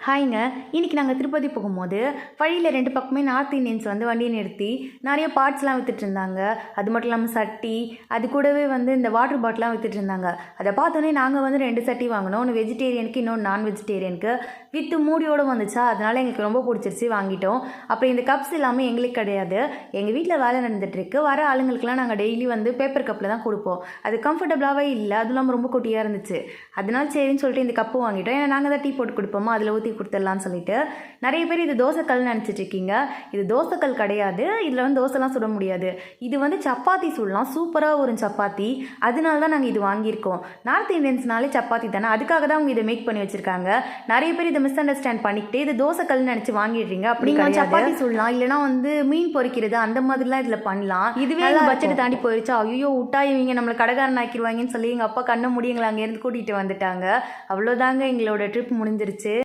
ஹாய்ங்க. இன்றைக்கி நாங்கள் திருப்பதி போகும்போது வழியில் 2 பக்கமே நார்த் இந்தியன்ஸ் வந்து வண்டியை நிறுத்தி நிறைய பார்ட்ஸ்லாம் விற்றுட்ருந்தாங்க. அது மட்டும் இல்லாமல் சட்டி, அது கூடவே வந்து இந்த வாட்டர் பாட்டிலாம் விற்றுட்ருந்தாங்க. அதை பார்த்தோன்னே நாங்கள் வந்து 2 சட்டி வாங்கினோம். ஒன்று வெஜிடேரியனுக்கு, இன்னொன்று நான் வெஜிடேரியனுக்கு. வித்து மூடியோடு வந்துச்சா, அதனால் எங்களுக்கு ரொம்ப பிடிச்சிருச்சு, வாங்கிட்டோம். அப்புறம் இந்த கப்ஸ் எல்லாமே எங்களுக்கு கிடையாது, எங்கள் வீட்டில் வேலை நடந்துகிட்ருக்கு. வர ஆளுங்களுக்குலாம் நாங்கள் டெய்லி வந்து பேப்பர் கப்பில் தான் கொடுப்போம். அது கம்ஃபர்டபுளாகவே இல்லை, அதுவும் இல்லாமல் ரொம்ப குட்டியாக இருந்துச்சு. அதனால் சரின்னு சொல்லிட்டு இந்த கப்பு வாங்கிட்டோம். ஏன்னா நாங்கள் தான் டீ போட்டு கொடுப்போமா, அதில் ஊற்றி கொடுத்துடலான்னு சொல்லிட்டு. நிறைய பேர் இது தோசைக்கல்னு நினச்சிட்டு இருக்கீங்க. இது தோசைக்கல் கிடையாது. இதில் வந்து தோசைலாம் சுட முடியாது. இது வந்து சப்பாத்தி சுடலாம், சூப்பராக ஒரு சப்பாத்தி. அதனால தான் நாங்கள் இது வாங்கியிருக்கோம். நார்த் இந்தியன்ஸ்னாலே சப்பாத்தி தானே, அதுக்காக தான் அவங்க இதை மேக் பண்ணி வச்சுருக்காங்க. நிறைய பேர் இதை மிஸ் அண்டர்ஸ்டாண்ட் பண்ணிக்கிட்டு இது தோசைக்கல்னு நினச்சி வாங்கிடுறீங்க. அப்படி சப்பாத்தி சுடலாம், இல்லைனா வந்து மீன் பொரிக்கிறது அந்த மாதிரிலாம் இதில் பண்ணலாம். இதுவே பட்ஜெட் தாண்டி போயிடுச்சா, ஐயோ விட்டா இவங்க நம்மளை கடைக்காரன் ஆக்கிடுவாங்கன்னு சொல்லி எங்கள் அப்பா கண்ணை மூடி எங்களை அங்கேருந்து கூட்டிகிட்டு வந்துட்டாங்க. அவ்வளோதாங்க, எங்களோட ட்ரிப் முடிஞ்சிருச்சு.